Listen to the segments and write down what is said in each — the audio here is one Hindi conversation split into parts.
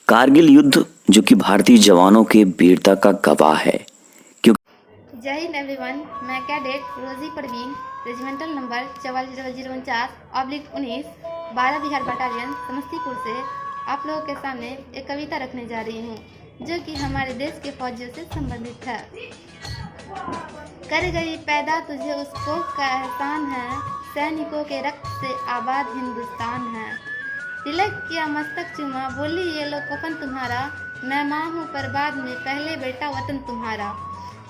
कारगिल युद्ध जो कि भारतीय जवानों के वीरता का गवाह है। क्योंकि जय हिंद एवरीवन, मैं कैडेट रोजी Parveen, regimental number 440049/19 12 Bihar battalion Samastipur से आप लोगों के सामने एक कविता रखने जा रही हूँ जो कि हमारे देश के फौजियों से संबंधित है। कर गई पैदा तुझे उसको का एहसान है, सैनिकों के रक्त से आबाद हिंदुस्तान है। तिलक किया मस्तक चुमा, बोली ये लो कफन तुम्हारा, मैं माँ हूँ पर बाद में पहले बेटा वतन तुम्हारा।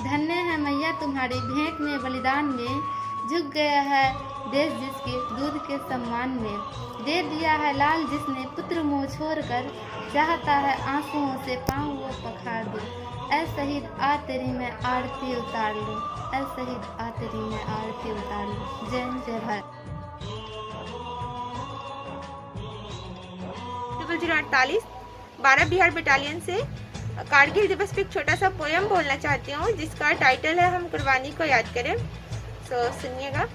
धन्य है मैया तुम्हारी भेंट में बलिदान में, झुक गया है देश जिसके दूध के सम्मान में। दे दिया है लाल जिसने पुत्र मुँह छोड़ कर, चाहता है आंसुओं से पाँव वो पखार दूँ। ऐ शहीद आ तेरी मैं आरती उतार लूँ, ऐ शहीद आ तेरी मैं आरती उतार लूँ। जय हिंद जय भारत। 0048 12 बिहार बटालियन से कारगिल दिवस पे एक छोटा सा पोयम बोलना चाहती हूँ जिसका टाइटल है हम कुर्बानी को याद करें। सुनिएगा।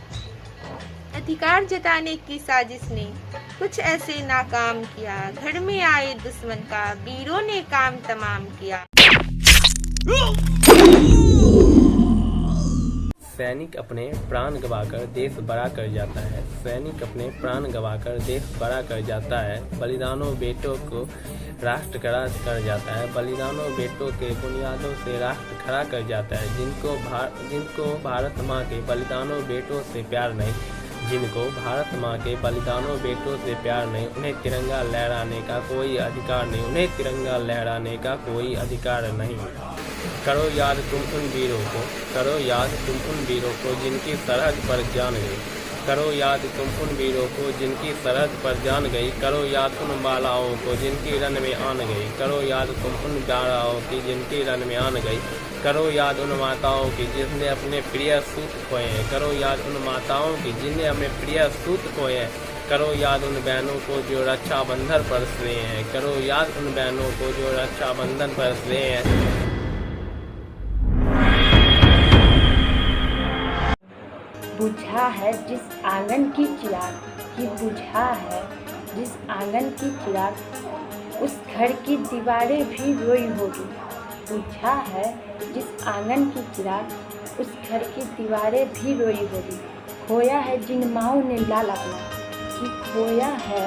अधिकार जताने की साजिश ने कुछ ऐसे नाकाम किया, घर में आए दुश्मन का वीरों ने काम तमाम किया। सैनिक अपने प्राण गवाकर देश बड़ा कर जाता है, सैनिक अपने प्राण गवाकर देश बड़ा कर जाता है। बलिदानों बेटों को राष्ट्र खड़ा कर जाता है, बलिदानों बेटों के बुनियादों से राष्ट्र खड़ा कर जाता है। जिनको भारत माँ के बलिदानों बेटों से प्यार नहीं, जिनको भारत माँ के बलिदानों बेटों से प्यार नहीं, उन्हें तिरंगा लहराने का कोई अधिकार नहीं, उन्हें तिरंगा लहराने का कोई अधिकार नहीं। करो याद तुम उन वीरों को, करो याद तुम उन वीरों को जिनकी सरहद पर जान गई, करो याद तुम उन वीरों को जिनकी सरहद पर जान गई। करो याद उन बालाओं को जिनकी रन में आन गई, करो याद तुम उन बालाओं की जिनकी रन में आन गई। करो याद उन माताओं की जिसने अपने प्रिय सूत खोए हैं, करो याद उन माताओं की जिन्हें अपने प्रिय सूत खोए हैं। करो याद उन बहनों को जो रक्षाबंधन पर श्रेय हैं, करो याद उन बहनों को जो रक्षाबंधन पर श्रेय हैं। बुझा है जिस आंगन की चिराग, कि बुझा है जिस आंगन की चिराग, उस घर की दीवारें भी रोई होगी। बुझा है जिस आंगन की चिराग, उस घर की दीवारें भी रोई होगी। खोया है जिन माँओं ने लाल अपना, कि खोया है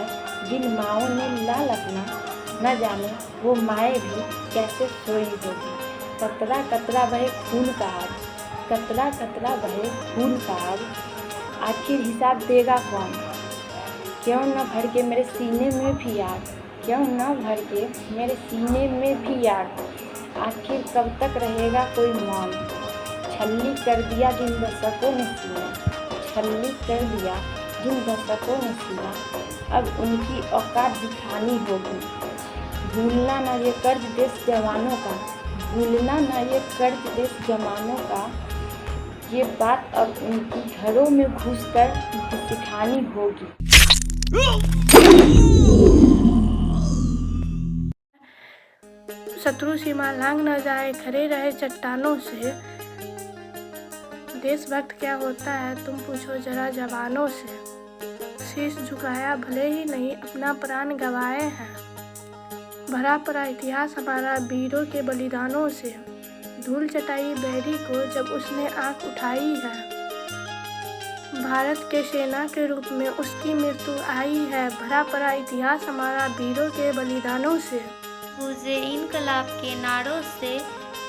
जिन माँओं ने लाल अपना, न जाने वो माएँ भी कैसे सोई होगी। कतरा कतरा बहे खून का आग, कतरा कतरा बहे खून का आग, आखिर हिसाब देगा कौन। क्यों न भर के मेरे सीने में भी आग, क्यों न भर के मेरे सीने में भी आग, आखिर कब तक रहेगा कोई मौन। छल्ली कर दिया जिन दशकों ने सीना, छल्ली कर दिया जिन दशकों ने सीना, अब उनकी औकात दिखानी होगी। भूलना न ये कर्ज देश जवानों का, भूलना न ये कर्ज देश जवानों का, ये बात अब उनकी घरों में घुसकर सिखानी होगी। शत्रु सीमा लांघ न जाए, खड़े रहे चट्टानों से। देशभक्त क्या होता है तुम पूछो जरा जवानों से। शीश झुकाया भले ही नहीं, अपना प्राण गंवाए हैं। भरा पड़ा इतिहास हमारा वीरों के बलिदानों से। धूल चटाई बैरी को जब उसने आंख उठाई है, भारत के सेना के रूप में उसकी मृत्यु आई है। भरा पड़ा इतिहास हमारा वीरों के बलिदानों से। गूंजे इनकलाब के नारों से,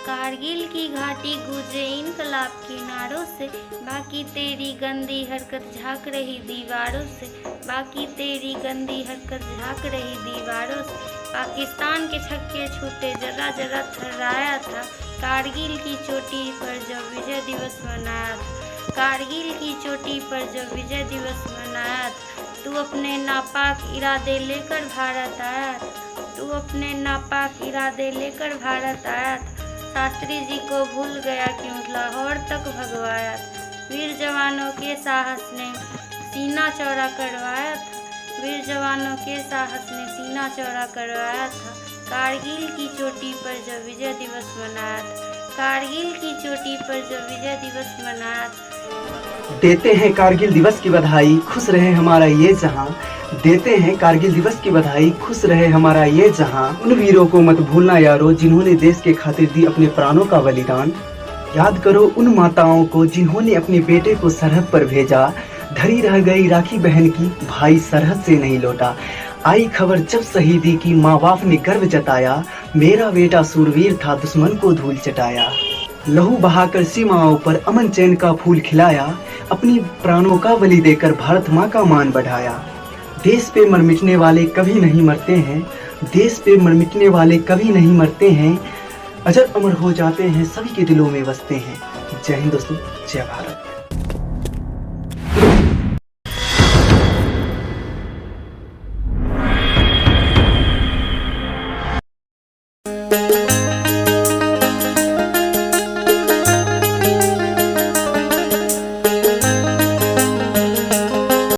कारगिल की घाटी गूंजे इनकलाब के नारों से। बाकी तेरी गंदी हरकत झांक रही दीवारों से, बाकी तेरी गंदी हरकत झांक रही दीवारों से। पाकिस्तान के छक्के छूटे जरा जरा थर्राया था, कारगिल की चोटी पर जब विजय दिवस मनाया था, कारगिल की चोटी पर जब विजय दिवस मनाया था। तू अपने नापाक इरादे लेकर भारत आया था, तू अपने नापाक इरादे लेकर भारत आया था। शास्त्री जी को भूल गया क्यों, लाहौर तक भगवाया था। वीर जवानों के साहस ने सीना चौड़ा करवाया था, वीर जवानों के साहस ने सीना चौड़ा करवाया था। कारगिल की चोटी पर जब विजय दिवस मनाया था, कारगिल की चोटी पर जब विजय दिवस मनाया था। देते हैं कारगिल दिवस की बधाई, खुश रहे हमारा ये जहां। देते हैं कारगिल दिवस की बधाई, खुश रहे हमारा ये जहां। उन वीरों को मत भूलना यारो, जिन्होंने देश के खातिर दी अपने प्राणों का बलिदान। याद करो उन माताओं को जिन्होंने अपने बेटे को सरहद पर भेजा। धरी रह गई राखी बहन की, भाई सरहद से नहीं लौटा। आई खबर जब शहीदी की, माँ बाप ने गर्व जताया। मेरा बेटा सूरवीर था, दुश्मन को धूल चटाया। लहू बहाकर सीमाओं पर अमन चैन का फूल खिलाया। अपनी प्राणों का बलि देकर भारत माँ का मान बढ़ाया। देश पे मर मिटने वाले कभी नहीं मरते हैं, देश पे मर मिटने वाले कभी नहीं मरते हैं। अजर अमर हो जाते हैं, सभी के दिलों में बसते हैं। जय हिंद दोस्तों, जय भारत।